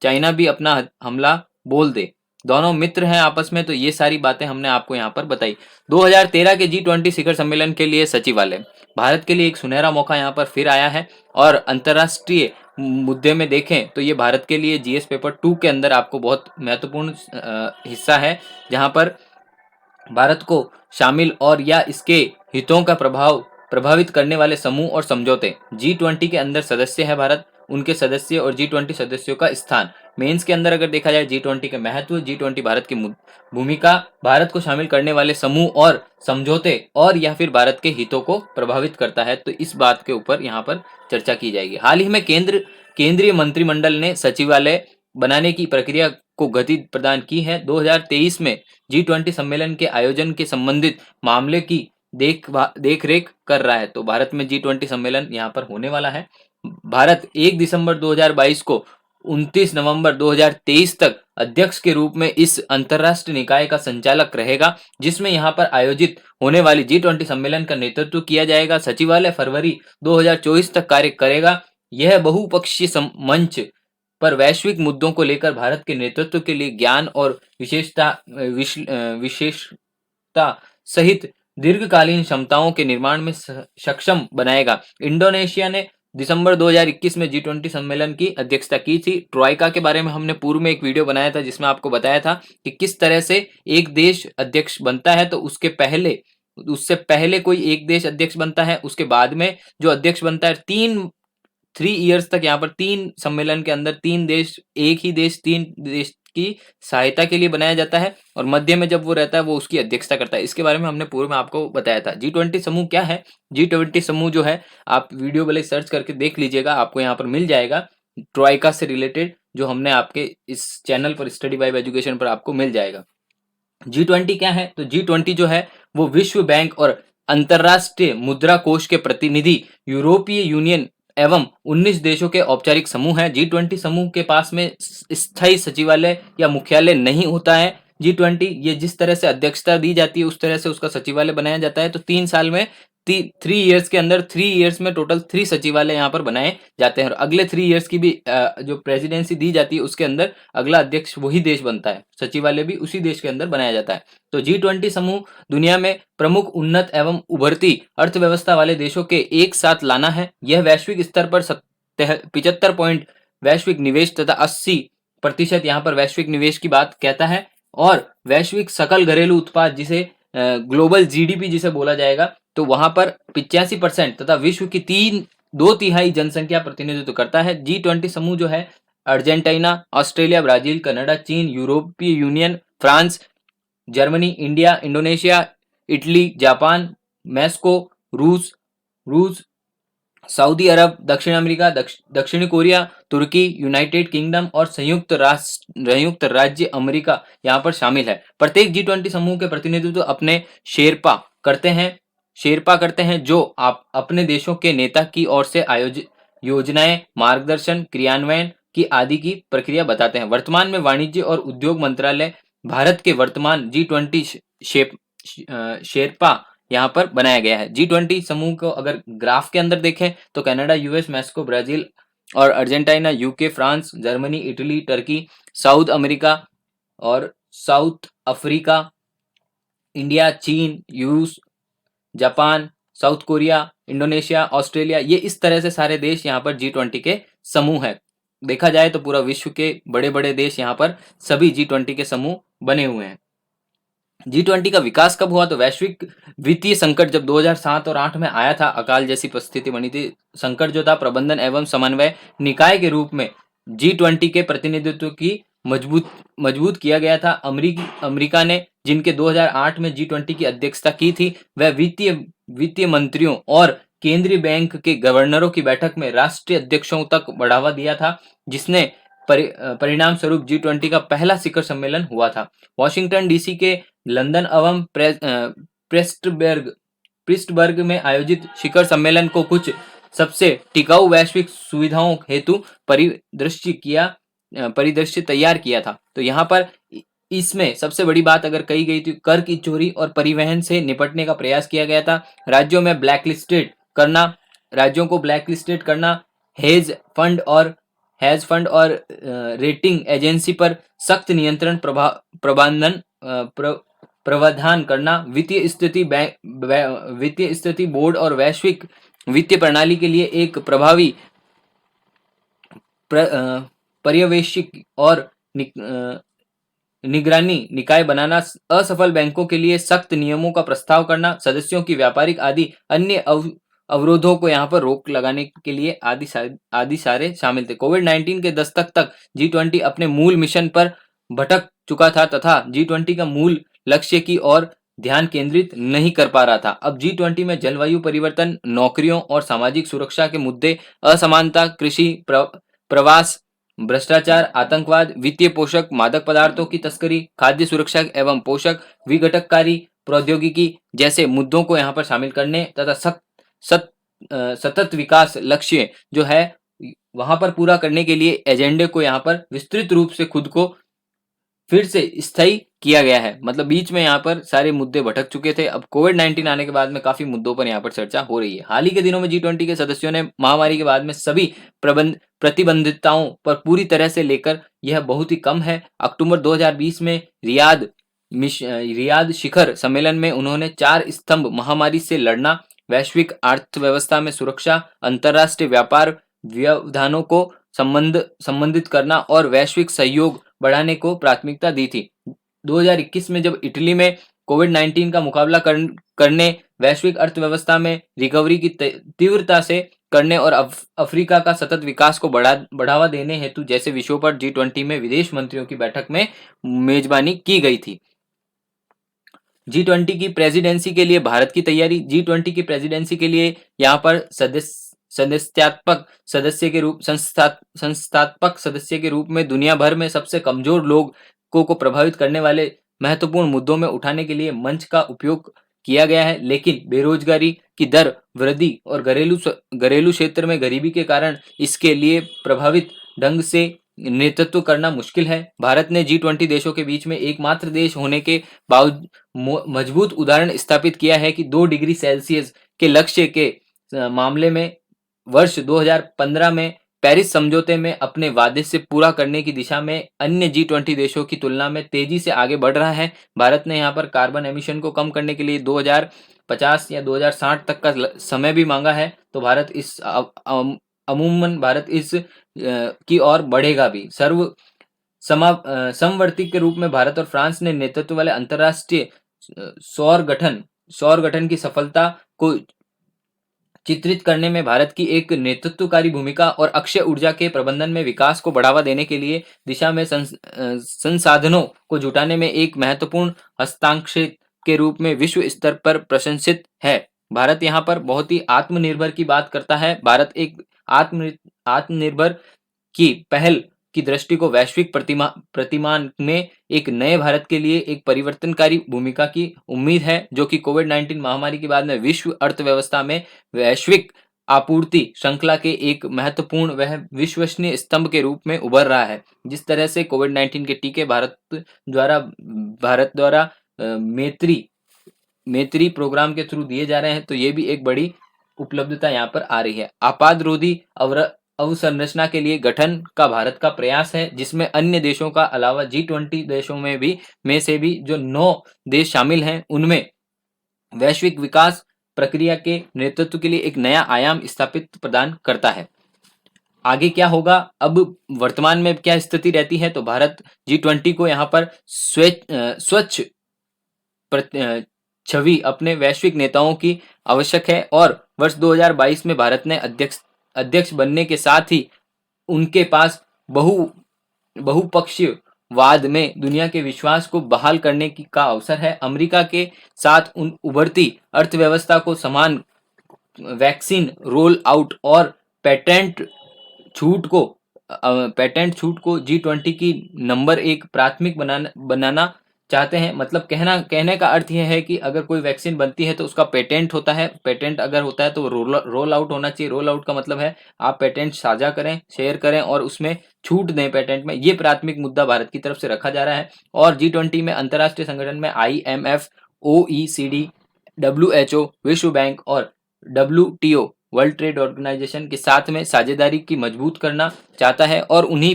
China भी अपना हमला बोल दे। दोनों मित्र हैं आपस में, तो ये सारी बातें हमने आपको यहाँ पर बताई। 2013 के G20 शिखर सम्मेलन के लिए सचिवालय, भारत के लिए एक सुनहरा मौका यहाँ पर फिर आया है। और अंतर्राष्ट्रीय मुद्दे में देखें तो ये भारत के लिए जीएस पेपर 2 के अंदर आपको बहुत महत्वपूर्ण हिस्सा है, जहाँ पर भारत को शामिल और या इसके हितों का प्रभावित करने वाले समूह और समझौते। G20 के अंदर सदस्य है भारत, उनके सदस्य और G20 सदस्यों का स्थान। मेंस के अंदर अगर देखा जाए G20 के महत्व, G20 भारत की भूमिका, भारत को शामिल करने वाले समूह और समझौते, और या फिर भारत के हितों को प्रभावित करता है, तो इस बात के ऊपर यहाँ पर चर्चा की जाएगी। हाल ही में केंद्रीय मंत्रिमंडल ने सचिवालय बनाने की प्रक्रिया को गति प्रदान की है। 2023 में G20 सम्मेलन के आयोजन के संबंधित मामले की देख रेख कर रहा है। तो भारत में G20 सम्मेलन यहाँ पर होने वाला है। भारत 1 दिसंबर 2022 को 29 नवंबर 2023 तक अध्यक्ष के रूप में इस अंतरराष्ट्रीय निकाय का संचालक रहेगा, जिसमें यहाँ पर आयोजित होने वाली G20 सम्मेलन का नेतृत्व किया जाएगा। सचिवालय फरवरी 2024 तक कार्य करेगा। यह बहुपक्षीय मंच पर वैश्विक मुद्दों को लेकर भारत के नेतृत्व के लिए ज्ञान और विशेषता सहित दीर्घकालीन क्षमताओं के निर्माण में सक्षम बनाएगा। इंडोनेशिया ने दिसंबर 2021 में G20 सम्मेलन की अध्यक्षता की थी। ट्रॉयका के बारे में हमने पूर्व में एक वीडियो बनाया था, जिसमें आपको बताया था कि किस तरह से एक देश अध्यक्ष बनता है। तो उससे पहले कोई एक देश अध्यक्ष बनता है, उसके बाद में जो अध्यक्ष बनता है 3 ईयर्स तक यहाँ पर 3 सम्मेलन के अंदर 3 देश, एक ही देश 3 देश की सहायता के लिए बनाया जाता है, और मध्य में जब वो रहता है वो उसकी अध्यक्षता करता है। इसके बारे में हमने पूर्व में आपको बताया था। G20 समूह क्या है? G20 समूह जो है, आप वीडियो भले सर्च करके देख लीजिएगा, आपको यहाँ पर मिल जाएगा। ट्रॉयका से रिलेटेड जो हमने आपके इस चैनल पर स्टडी वाइब एजुकेशन पर आपको मिल जाएगा। G20 क्या है? तो G20 जो है वो विश्व बैंक और अंतरराष्ट्रीय मुद्रा कोष के प्रतिनिधि, यूरोपीय यूनियन एवं 19 देशों के औपचारिक समूह है। G20 समूह के पास में स्थायी सचिवालय या मुख्यालय नहीं होता है। G20 ये जिस तरह से अध्यक्षता दी जाती है उस तरह से उसका सचिवालय बनाया जाता है। तो 3 साल में 3 ईयर्स के अंदर 3 ईयर्स में टोटल 3 सचिवालय यहाँ पर बनाए जाते हैं, और अगले 3 ईयर्स की भी जो प्रेसिडेंसी दी जाती है उसके अंदर अगला अध्यक्ष वही देश बनता है, सचिवालय भी उसी देश के अंदर बनाया जाता है। तो G20 समूह दुनिया में प्रमुख उन्नत एवं उभरती अर्थव्यवस्था वाले देशों के एक साथ लाना है। यह वैश्विक स्तर पर 75 पॉइंट वैश्विक निवेश तथा 80% यहाँ पर वैश्विक निवेश की बात कहता है, और वैश्विक सकल घरेलू उत्पाद जिसे ग्लोबल जीडीपी जिसे बोला जाएगा, तो वहां पर 85% तथा विश्व की 2/3 जनसंख्या प्रतिनिधित्व करता है। G20 समूह जो है अर्जेंटीना, ऑस्ट्रेलिया, ब्राजील, कनाडा, चीन, यूरोपीय union, France, Germany, India, Indonesia, Italy, Japan, Mexico, रूस, सऊदी अरब, दक्षिण अमेरिका, दक्षिण कोरिया, तुर्की, यूनाइटेड किंगडम और संयुक्त राज्य अमेरिका यहाँ पर शामिल है। प्रत्येक G20 समूह के प्रतिनिधित्व अपने शेरपा करते हैं जो आप अपने देशों के नेता की ओर से आयोजित योजनाएं, मार्गदर्शन, क्रियान्वयन की आदि की प्रक्रिया बताते हैं। वर्तमान में वाणिज्य और उद्योग मंत्रालय भारत के वर्तमान G20 शेरपा यहाँ पर बनाया गया है। G20 समूह को अगर ग्राफ के अंदर देखें तो कनाडा, यूएस, मैक्सिको, ब्राजील और Argentina, UK, France, Germany, Italy, Turkey, south America और साउथ अफ्रीका, इंडिया, चीन, रूस, Japan, south Korea, Indonesia, Australia, ये इस तरह से सारे देश यहाँ पर G20 के समूह है। देखा जाए तो पूरा विश्व के बड़े बड़े देश यहाँ पर सभी G20 के समूह बने हुए हैं। G20 का विकास कब हुआ? तो वैश्विक वित्तीय संकट जब 2007 और 8 में आया था, अकाल जैसी परिस्थिति बनी थी, संकट जो था प्रबंधन एवं समन्वय निकाय के रूप में G20 के प्रतिनिधित्व की मजबूत किया गया था। अमेरिका ने, जिनके 2008 में G20 की अध्यक्षता की थी, वह वित्तीय मंत्रियों और केंद्रीय बैंक के गवर्नरों की बैठक में राष्ट्रीय अध्यक्षों तक बढ़ावा दिया था, जिसने परिणाम स्वरूप G20 का पहला शिखर सम्मेलन हुआ था। वॉशिंगटन डीसी के लंदन एवं प्रिस्टबर्ग में आयोजित शिखर सम्मेलन को कुछ सबसे टिकाऊ वैश्विक सुविधाओं हेतु परिदृश्य तैयार किया था। तो यहाँ पर इसमें सबसे बड़ी बात अगर कही गई थी, कर की चोरी और परिवहन से निपटने का प्रयास किया गया था। राज्यों को ब्लैकलिस्टेड करना, हेज फंड और हेज फंड और रेटिंग एजेंसी पर सख्त नियंत्रण प्रावधान करना, वित्तीय स्थिति बोर्ड और वैश्विक वित्तीय प्रणाली के लिए एक प्रभावी पर्यवेक्षक और निगरानी निकाय बनाना, असफल बैंकों के लिए सख्त नियमों का प्रस्ताव करना, सदस्यों की व्यापारिक आदि अन्य अवरोधों को यहाँ पर रोक लगाने के लिए आदि सारे शामिल थे। कोविड-19 के दस्तक तक G20 अपने मूल मिशन पर भटक चुका था तथा G20 का मूल लक्ष्य की ओर ध्यान केंद्रित नहीं कर पा रहा था। अब G20 में जलवायु परिवर्तन, नौकरियों और सामाजिक सुरक्षा के मुद्दे, असमानता, कृषि, प्रवास, भ्रष्टाचार, आतंकवाद, वित्तीय पोषक, मादक पदार्थों की तस्करी, खाद्य सुरक्षा एवं पोषक विघटनकारी प्रौद्योगिकी जैसे मुद्दों को यहाँ पर शामिल करने तथा सतत विकास लक्ष्य जो है वहां पर पूरा करने के लिए एजेंडे को यहाँ पर विस्तृत रूप से खुद को फिर से स्थायी किया गया है। मतलब बीच में यहाँ पर सारे मुद्दे भटक चुके थे। अब कोविड-19 आने के बाद में काफी मुद्दों पर यहाँ पर चर्चा हो रही है। हाल ही के दिनों में G20 के सदस्यों ने महामारी के बाद में सभी प्रतिबंधितताओं पर पूरी तरह से लेकर यह बहुत ही कम है। अक्टूबर 2020 में रियाद शिखर सम्मेलन में उन्होंने 4 स्तंभ महामारी से लड़ना, वैश्विक अर्थव्यवस्था में सुरक्षा, अंतरराष्ट्रीय व्यापार व्यवधानों को संबंधित करना और वैश्विक सहयोग बढ़ाने को प्राथमिकता दी थी। 2021 में जब इटली में कोविड-19 का मुकाबला करने, वैश्विक अर्थव्यवस्था में रिकवरी की तीव्रता से करने और अफ्रीका का सतत विकास को बढ़ावा देने हेतु जैसे विषयों पर G20 में विदेश मंत्रियों की बैठक में मेजबानी की गई थी। G20 की प्रेसिडेंसी के लिए भारत की तैयारी। G20 की प्रेसिडेंसी के लिए यहाँ पर संस्थात्मक सदस्य के रूप में दुनिया भर में सबसे कमजोर लोगों को प्रभावित करने वाले महत्वपूर्ण मुद्दों में उठाने के लिए मंच का उपयोग किया गया है। लेकिन बेरोजगारी की दर वृद्धि और घरेलू क्षेत्र में गरीबी के कारण इसके लिए प्रभावित ढंग से नेतृत्व करना मुश्किल है। भारत ने G20 देशों के बीच में एकमात्र देश होने के बावजूद मजबूत उदाहरण स्थापित किया है कि 2 डिग्री सेल्सियस के लक्ष्य के मामले में वर्ष 2015 में पेरिस समझौते में अपने वादे से पूरा करने की दिशा में अन्य G20 देशों की तुलना में तेजी से आगे बढ़ रहा है। भारत ने यहाँ पर कार्बन एमिशन को कम करने के लिए 2050 या 2060 तक का समय भी मांगा है। तो भारत इस की ओर बढ़ेगा भी। समवर्ती के रूप में भारत और फ्रांस ने नेतृत्व वाले अंतरराष्ट्रीय सौर गठन की सफलता को चित्रित करने में भारत की एक नेतृत्वकारी भूमिका और अक्षय ऊर्जा के प्रबंधन में विकास को बढ़ावा देने के लिए दिशा में संसाधनों को जुटाने में एक महत्वपूर्ण हस्ताक्षर के रूप में विश्व स्तर पर प्रशंसित है। भारत यहाँ पर बहुत ही आत्मनिर्भर की बात करता है। भारत एक आत्मनिर्भर की पहल की दृष्टि को वैश्विक प्रतिमान में एक नए भारत के लिए एक परिवर्तनकारी भूमिका की उम्मीद है, जो कि कोविड-19 महामारी के बाद में विश्व अर्थव्यवस्था में वैश्विक आपूर्ति श्रृंखला के एक महत्वपूर्ण वह विश्वसनीय स्तंभ के रूप में उभर रहा है। जिस तरह से कोविड-19 के टीके भारत द्वारा मैत्री प्रोग्राम के थ्रू दिए जा रहे हैं, तो ये भी एक बड़ी उपलब्धता यहाँ पर आ रही है। आपातरोधी अवसंरचना के लिए गठन का भारत का प्रयास है, जिसमें अन्य देशों का अलावा G20 देशों में से भी जो 9 देश शामिल हैं, उनमें वैश्विक विकास प्रक्रिया के नेतृत्व के लिए एक नया आयाम स्थापित प्रदान करता है। आगे क्या होगा, अब वर्तमान में क्या स्थिति रहती है, तो भारत G20 को यहाँ पर स्वच्छ छवि अपने वैश्विक नेताओं की आवश्यक है और वर्ष 2022 में भारत ने अध्यक्ष बनने के साथ ही उनके पास बहुपक्षीयवाद में दुनिया के विश्वास को बहाल करने का अवसर है। अमेरिका के साथ उन उभरती अर्थव्यवस्था को समान वैक्सीन रोल आउट और पेटेंट छूट को G20 की नंबर 1 प्राथमिक बनाना चाहते हैं। मतलब कहने का अर्थ यह है कि अगर कोई वैक्सीन बनती है तो उसका पेटेंट होता है, पेटेंट अगर होता है तो रोल आउट होना चाहिए। रोल आउट का मतलब है आप पेटेंट साझा करें, शेयर करें और उसमें छूट दें पेटेंट में। ये प्राथमिक मुद्दा भारत की तरफ से रखा जा रहा है। और G20 में अंतरराष्ट्रीय संगठन में IMF, OECD, WHO, विश्व बैंक और WTO वर्ल्ड ट्रेड ऑर्गेनाइजेशन के साथ में साझेदारी की मजबूत करना चाहता है और उन्हीं